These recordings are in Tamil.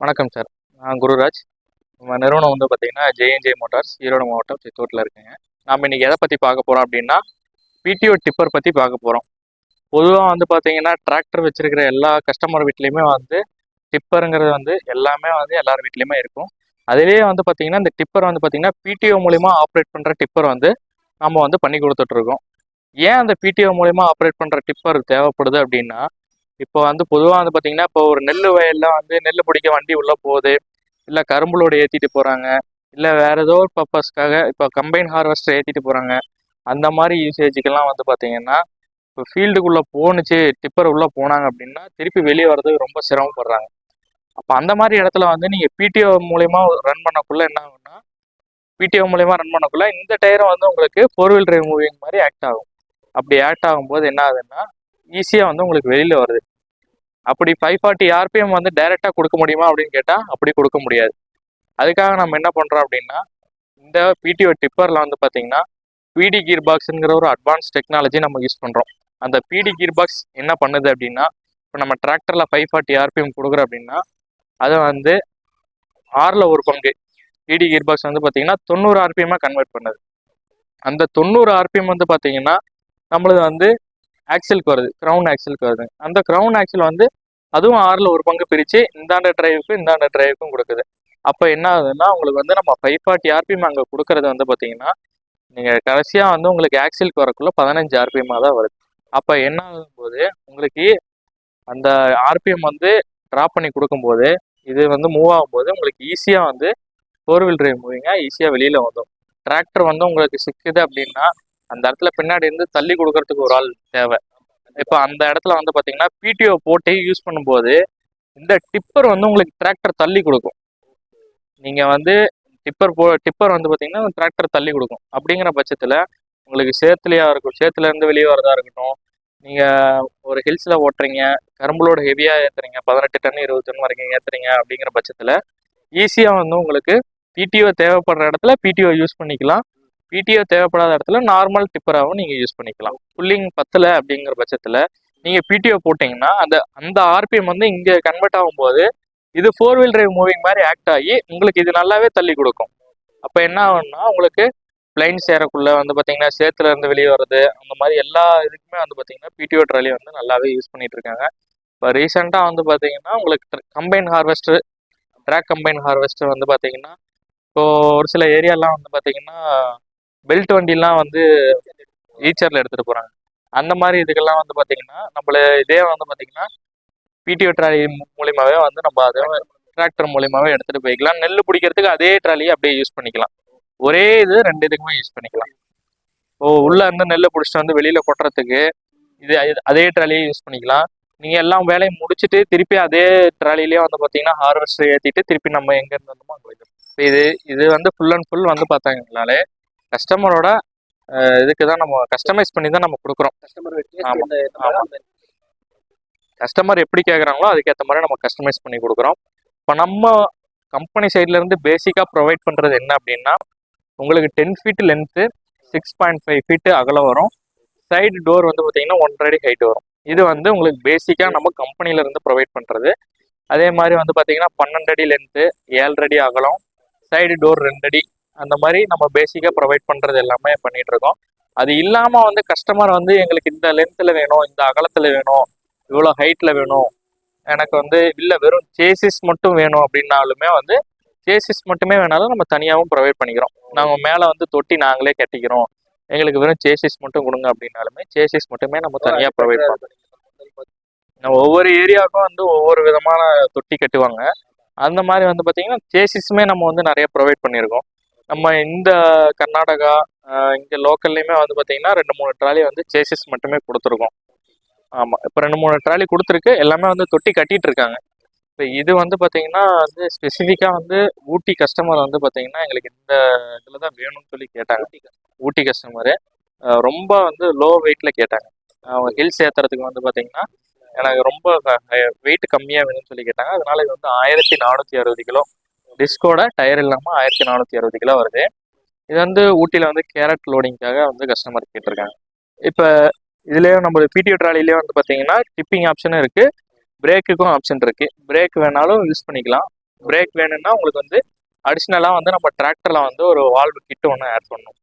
வணக்கம் சார். நான் குருராஜ். நம்ம நிறுவனம் வந்து பார்த்தீங்கன்னா, ஜே&ஜே மோட்டார்ஸ், ஈரோடு மாவட்டம், சித்தூர்ல இருக்குங்க. நாம இன்னைக்கு எத பத்தி பார்க்க போறோம் அப்படின்னா, பிடிஓ டிப்பர் பத்தி பார்க்க போறோம். பொதுவா வந்து பார்த்தீங்கன்னா, டிராக்டர் வச்சிருக்கிற எல்லா கஸ்டமர் வீட்லயுமே வந்து டிப்பர்ங்கிறது வந்து எல்லாமே வந்து எல்லார் வீட்லயுமே இருக்கும். அதிலேயே வந்து பார்த்தீங்கன்னா, இந்த டிப்பர் வந்து பார்த்தீங்கன்னா, பிடிஓ மூலியமா ஆப்ரேட் பண்ற டிப்பர் வந்து நம்ம வந்து பண்ணி குடுத்துட்டு இருக்கோம். ஏன் அந்த பிடிஓ மூலியமா ஆப்ரேட் பண்ற டிப்பர் தேவைப்படுது அப்படின்னா, இப்போ வந்து பொதுவா வந்து பார்த்தீங்கன்னா, இப்போ ஒரு நெல்லு வயல்ல வந்து நெல்லு பிடிக்க வண்டி உள்ள போகுது. இல்ல கரும்பு லோடு ஏத்திட்டு போறாங்க. இல்ல வேற ஏதோ ஒரு பர்ப்பஸ்க்காக இப்போ கம்பைன் ஹார்வெஸ்டர் ஏத்திட்டு போறாங்க. அந்த மாரி யூசேஜுக்கெல்லாம் வந்து பார்த்தீங்கன்னா, இப்போ ஃபீல்டுக்குள்ள போணுச்சு, டிப்பர் உள்ள போனாங்க அப்படின்னா, திருப்பி வெளிய வர்றதுக்கு ரொம்ப சிரமப்படுறாங்க. அப்ப அந்த மாரி இடத்துல வந்து நீங்க பிடிஓ மூலியமா ரன் பண்ணக்குள்ள என்ன ஆகும்னா, பிடிஓ மூலியமா ரன் பண்ணக்குள்ள இந்த டயரும் வந்து உங்களுக்கு 4 வீல் டிரைவ் மூவிங் மாரி ஆக்ட் ஆகும். அப்படி ஆக்ட் ஆகும்போது என்ன ஆகுதுன்னா, ஈஸியா வந்து உங்களுக்கு வெளில வருது. அப்படி 540 ஆர்பிஎம் வந்து டைரக்டா குடுக்க முடியுமா அப்படின்னு கேட்டா, அப்படி குடுக்க முடியாது. அதுக்காக நம்ம என்ன பண்றோம் அப்படின்னா, இந்த பிடிஓ டிப்பர்ல வந்து பார்த்தீங்கன்னா, பிடி கியர் பாக்ஸ்ங்கிற ஒரு அட்வான்ஸ் டெக்னாலஜி நம்ம யூஸ் பண்றோம். அந்த பிடி கியர் பாக்ஸ் என்ன பண்ணுது அப்படின்னா, இப்போ நம்ம டிராக்டர்ல 540 ஆர்பிஎம் குடுக்குறோம் அப்படின்னா, அத வந்து 6ல ஒரு பங்கு பிடி கியர் பாக்ஸ் வந்து பார்த்தீங்கன்னா 90 ஆர்பிஎம்மா கன்வெர்ட் பண்ணுது. அந்த 90 ஆர்பிஎம் வந்து பார்த்தீங்கன்னா, நம்மளது வந்து ஆக்சிலுக்கு வருது. கிரவுன் ஆக்சிலுக்கு வருது. அந்த கிரவுன் ஆக்சில் வந்து அதுவும் 6ல ஒரு பங்கு பிரிச்சு இந்தாண்ட டிரைவுக்கும் இந்தாண்ட டிரைவுக்கும் கொடுக்குது. அப்ப என்ன ஆகுதுன்னா, உங்களுக்கு வந்து நம்ம 540 ஆர்பிஎம் அங்க குடுக்கறது வந்து பார்த்தீங்கன்னா, நீங்க கடைசியா வந்து உங்களுக்கு ஆக்சிலுக்கு வரக்குள்ள 15 ஆர்பிஎம்மா தான் வருது. அப்ப என்ன ஆகும்போது, உங்களுக்கு அந்த ஆர்பிஎம் வந்து டிராப் பண்ணி குடுக்கும்போது, இது வந்து மூவ் ஆகும்போது உங்களுக்கு ஈஸியா வந்து 4 வீல் டிரைவ் மூவிங்கா ஈஸியா வெளியில வந்துரும். டிராக்டர் வந்து உங்களுக்கு சிக்குது அப்படின்னா, அந்த இடத்துல பின்னாடி இருந்து தள்ளி குடுக்கறதுக்கு ஒரு ஆள் தேவை. இப்ப அந்த இடத்துல வந்து பார்த்தீங்கன்னா, பிடிஓ போட்டு யூஸ் பண்ணும்போது, இந்த டிப்பர் வந்து உங்களுக்கு டிராக்டர் தள்ளி குடுக்கும். நீங்க வந்து டிப்பர் வந்து பார்த்தீங்கன்னா, டிராக்டர் தள்ளி குடுக்கும். அப்படிங்கிற பட்சத்துல, உங்களுக்கு சேத்துலயா இருக்கும் சேத்துல இருந்து வெளிய வரதா இருக்கட்டும், நீங்க ஒரு ஹில்ஸ்ல ஓட்டுறீங்க, கரும்பு லோடு ஹெவியா ஏத்துறீங்க, 18 டன், 20 டன் வரைக்கும் ஏத்துறீங்க அப்படிங்கிற பட்சத்துல, ஈஸியா வந்து உங்களுக்கு பிடிஓ தேவைப்படுற இடத்துல பிடிஓ யூஸ் பண்ணிக்கலாம். பிடிஓ தேவைப்படாத இடத்துல நார்மல் டிப்பராவும் நீங்க யூஸ் பண்ணிக்கலாம். புல்லிங் பத்தல அப்படிங்கிற பட்சத்துல, நீங்க பிடிஓ போட்டீங்கன்னா, அந்த அந்த ஆர்பிஎம் வந்து இங்க கன்வெர்ட் ஆகும்போது, இது 4 வீல் டிரைவ் மூவிங் மாரி ஆக்ட் ஆகி, உங்களுக்கு இது நல்லாவே தள்ளி குடுக்கும். அப்ப என்ன ஆகும்னா, உங்களுக்கு பிளைன் சேரக்குள்ள வந்து பார்த்தீங்கன்னா, சேத்துல இருந்து வெளிய வர்றது, அந்த மாரி எல்லா இதுக்குமே வந்து பார்த்தீங்கன்னா, பிடிஓ ட்ராலி வந்து நல்லாவே யூஸ் பண்ணிட்டு இருக்காங்க. இப்ப ரீசென்ட்டா வந்து பார்த்தீங்கன்னா, உங்களுக்கு combine harvester, track combine harvester வந்து பார்த்தீங்கன்னா, இப்போ ஒரு சில ஏரியாலாம் வந்து பார்த்தீங்கன்னா, பெல்ட் வண்டிலாம் வந்து ஈச்சர்ல எடுத்துட்டு போறாங்க. அந்த மாரி இதுக்கெல்லாம் வந்து பார்த்தீங்கன்னா, நம்மள இதே வந்து பார்த்தீங்கன்னா, பிடிஓ ட்ராலி மூலியமாவே வந்து நம்ம அத டிராக்டர் மூலியமாவே எடுத்துட்டு போய்க்கலாம். நெல்லு பிடிக்கிறதுக்கு அதே ட்ராலிய அப்படியே யூஸ் பண்ணிக்கலாம். ஒரே இது 2 இதுக்குமே யூஸ் பண்ணிக்கலாம். இப்போ உள்ள இருந்து நெல்ல புடிச்சிட்டு வந்து வெளியில கொட்டுறதுக்கு அதே ட்ராலியே யூஸ் பண்ணிக்கலாம். நீங்க எல்லாம் வேலையும் முடிச்சுட்டு திருப்பி அதே ட்ராலிலயே வந்து பார்த்தீங்கன்னா, ஹார்வெஸ்டர் ஏத்திட்டு திருப்பி நம்ம எங்க இருந்து வந்தோமோ அங்க போய்க்கலாம். இது இது வந்து ஃபுல் அண்ட் ஃபுல் வந்து பார்த்தாங்கனாலே கஸ்டமரோட இதுக்கு தான் நம்ம கஸ்டமைஸ் பண்ணி தான் நம்ம குடுக்குறோம். ஆமா, ஆமா. கஸ்டமர் எப்படி கேட்குறாங்களோ அதுக்கேத்த மாரி நம்ம கஸ்டமைஸ் பண்ணி குடுக்குறோம். இப்ப நம்ம கம்பெனி சைட்ல இருந்து பேசிக்கா ப்ரொவைட் பண்றது என்ன அப்படின்னா, உங்களுக்கு 10 ஃபீட் லென்த்து, 6.5 ஃபீட் அகலம் வரும். சைடு டோர் வந்து பார்த்தீங்கன்னா 1 1/2 அடி ஹைட் வரும். இது வந்து உங்களுக்கு பேசிக்கா நம்ம கம்பெனில இருந்து ப்ரொவைட் பண்றது. அதே மாரி வந்து பார்த்தீங்கன்னா 12 அடி லென்த்து, 7 1/2 அடி அகலம், சைடு டோர் 2 அடி. அந்த மாரி நம்ம பேசிக்கா ப்ரொவைட் பண்றது எல்லாமே பண்ணிட்டு இருக்கோம். அது இல்லாம வந்து கஸ்டமர் வந்து எங்களுக்கு இந்த லென்த்ல வேணும், இந்த அகலத்துல வேணும், இவ்வளோ ஹைட்ல வேணும், எனக்கு வந்து இல்ல வெறும் சேசிஸ் மட்டும் வேணும் அப்படின்னாலுமே வந்து சேசிஸ் மட்டுமே வேணாலும் நம்ம தனியாகவும் ப்ரொவைட் பண்ணிக்கிறோம். நாங்க மேல வந்து தொட்டி நாங்களே கட்டிக்கிறோம். எங்களுக்கு வெறும் சேசிஸ் மட்டும் குடுங்க அப்படின்னாலுமே, சேசிஸ் மட்டுமே நம்ம தனியா ப்ரொவைட் பண்றோம். ஒவ்வொரு ஏரியாவுக்கும் வந்து ஒவ்வொரு விதமான தொட்டி கட்டுவாங்க. அந்த மாரி வந்து பார்த்தீங்கன்னா, சேசிஸுமே நம்ம வந்து நெறைய ப்ரொவைட் பண்ணியிருக்கோம். நம்ம இந்த கர்நாடகா, இங்க லோக்கல்லயுமே வந்து பார்த்தீங்கன்னா, 2, 3 ட்ராலி வந்து சேசிஸ் மட்டுமே குடுத்துருக்கோம். ஆமா. இப்ப 2, 3 ட்ராலி குடுத்துருக்கு. எல்லாமே வந்து தொட்டி கட்டிட்டு இருக்காங்க. இப்ப இது வந்து பார்த்தீங்கன்னா, வந்து ஸ்பெசிஃபிக்கா வந்து ஊட்டி கஸ்டமர் வந்து பார்த்தீங்கன்னா, எங்களுக்கு இந்த இதுல தான் வேணும்னு சொல்லி கேட்டாங்க. ஊட்டி கஸ்டமரு. ரொம்ப வந்து லோ வெயிட்ல கேட்டாங்க. அவங்க ஹில்ஸ் ஏத்துறதுக்கு வந்து பார்த்தீங்கன்னா, எனக்கு ரொம்ப வெயிட் கம்மியா வேணும்னு சொல்லி கேட்டாங்க. அதனால இது வந்து 1460 கிலோ. டிஸ்கோட டயர் இல்லாம 1460 கிலோ வருது. இது வந்து ஊட்டியில வந்து கேரட் லோடிங்க்காக வந்து கஸ்டமர் கேட்டிருக்காங்க. இப்ப இதுலயே நம்ம பிடிஓ ட்ராலிலயே வந்து பார்த்தீங்கன்னா, டிப்பிங் ஆப்ஷனும் இருக்கு. பிரேக்குக்கும் ஆப்ஷன் இருக்கு. பிரேக் வேணாலும் யூஸ் பண்ணிக்கலாம். பிரேக் வேணும்னா உங்களுக்கு வந்து அடிஷ்னலாக வந்து நம்ம டிராக்டரில் வந்து ஒரு வால்வு கிட் ஒன்று ஆட் பண்ணணும்.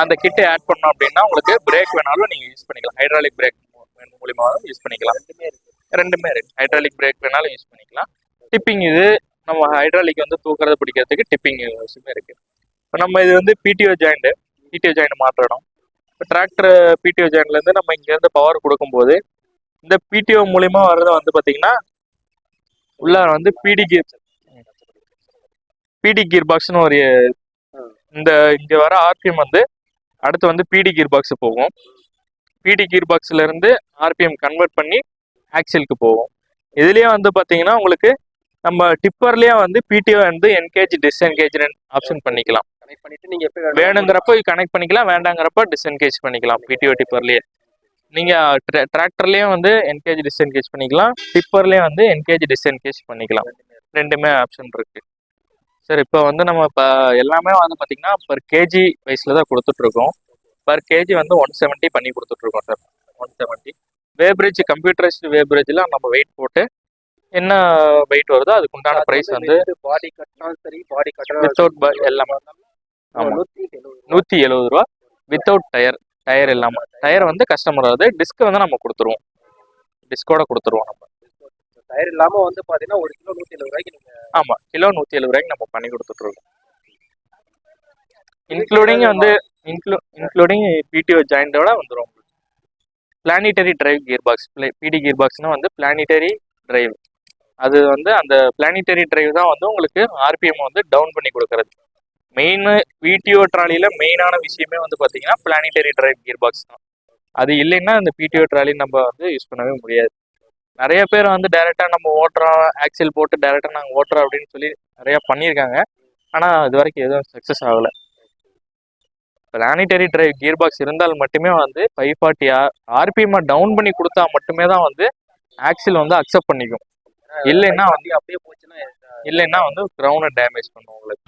அந்த கிட்டை ஆட் பண்ணோம் அப்படின்னா உங்களுக்கு பிரேக் வேணாலும் நீங்கள் யூஸ் பண்ணிக்கலாம். ஹைட்ராலிக் பிரேக் மூலியமாகவும் யூஸ் பண்ணிக்கலாம். ரெண்டுமே இருக்கு. ஹைட்ராலிக் பிரேக் வேணாலும் யூஸ் பண்ணிக்கலாம். டிப்பிங் இது நம்ம ஹைட்ராலிக் வந்து தூக்குறது பிடிக்கிறதுக்கு டிப்பிங் யூஸுமே இருக்கு. இப்போ நம்ம இது வந்து பிடிஓ ஜாயிண்ட் மாற்றணும். இப்போ டிராக்டர் பிடிஓ ஜாயிண்ட்லேருந்து நம்ம இங்கேருந்து பவர் கொடுக்கும்போது இந்த பிடிஓ மூலியமா வர்றத வந்து பார்த்தீங்கன்னா உள்ள வந்து பிடி கீர் பாக்ஸ்னு ஒரு இந்த இங்கே வர ஆர்பிஎம் வந்து அடுத்து வந்து பிடி கீர் பாக்ஸ் போகும். பிடி கீர் பாக்ஸ்ல இருந்து ஆர்பிஎம் கன்வெர்ட் பண்ணி ஆக்சிலுக்கு போகும். இதுலயே வந்து பாத்தீங்கன்னா உங்களுக்கு நம்ம டிப்பர்லயே வந்து பிடிஓ வந்து என்கேஜ் டிஸ்என்கேஜ் ஆப்ஷன் பண்ணிக்கலாம். வேணுங்கிறப்ப கனெக்ட் பண்ணிக்கலாம், வேண்டாங்கிறப்ப டிஸ்என்கேஜ் பண்ணிக்கலாம். பிடிஓ டிப்பர்லயே நீங்க டிராக்டர்லயும் வந்து என்கேஜ் டிஸ்என்கேஜ் பண்ணிக்கலாம், டிப்பர்லயும் வந்து என்கேஜ் டிஸ்என்கேஜ் பண்ணிக்கலாம். ரெண்டுமே ஆப்ஷன் இருக்கு. சார் இப்போ வந்து நம்ம இப்போ எல்லாமே வந்து பார்த்தீங்கன்னா பர் கேஜி வைஸில் தான் கொடுத்துட்ருக்கோம். பர் கேஜி வந்து 170 பண்ணி கொடுத்துட்ருக்கோம் சார். 170 வேப்ரிட்ஜ் கம்ப்யூட்டரைஸ்டு வேப்ரிட்ஜில் நம்ம வெயிட் போட்டு என்ன வெயிட் வருதோ அதுக்கு உண்டான ப்ரைஸ் வந்து பாடி கட்டணும் சரி, பாடி வித்தவுட் எல்லாமே ஆமாம் 170 ரூபா வித்தவுட் டயர் இல்லாமல். டயர் வந்து கஸ்டமர் வந்து டிஸ்க் வந்து நம்ம கொடுத்துருவோம், டிஸ்கோட கொடுத்துருவோம். நம்ம டயர் இல்லாம வந்து பாத்தீங்கன்னா 1 கிலோ 170 ரூபாய்க்கு நீங்க ஆமா கிலோ 170 ரூபாய்க்கு நம்ம பண்ணி கொடுத்துட்ருக்கோம். இன்க்ளூடிங் பிடிஓ ஜாயிண்டோட வந்துடும். பிளானிட்டரி டிரைவ் கியர் பாக்ஸ், பிடி கியர் பாக்ஸ்னா வந்து பிளானிட்டரி டிரைவ். அது வந்து அந்த பிளானிட்டரி டிரைவ் தான் வந்து உங்களுக்கு ஆர்பிஎம் வந்து டவுன் பண்ணி கொடுக்கறது. மெயின் பிடிஓ ட்ராலியில மெயினான விஷயமே வந்து பார்த்தீங்கன்னா பிளானிட்டரி டிரைவ் கியர் பாக்ஸ் தான். அது இல்லைன்னா அந்த பிடிஓ ட்ராலி நம்ம வந்து யூஸ் பண்ணவே முடியாது. நிறைய பேர் வந்து டைரெக்டாக நம்ம ஓட்டுறோம், ஆக்சில் போட்டு டைரெக்டாக நாங்கள் ஓட்டுறோம் அப்படின்னு சொல்லி நிறையா பண்ணியிருக்காங்க. ஆனால் இது வரைக்கும் எதுவும் சக்ஸஸ் ஆகலை. பிளானிட்டரி டிரைவ் கியர் பாக்ஸ் இருந்தால் மட்டுமே வந்து 540 ஆர்பிஎம் டவுன் பண்ணி கொடுத்தா மட்டுமே தான் வந்து ஆக்சில் வந்து அக்செப்ட் பண்ணிக்கும். இல்லைன்னா வந்து அப்படியே போச்சுன்னா இல்லைன்னா வந்து கிரவுண்டை டேமேஜ் பண்ணும் உங்களுக்கு.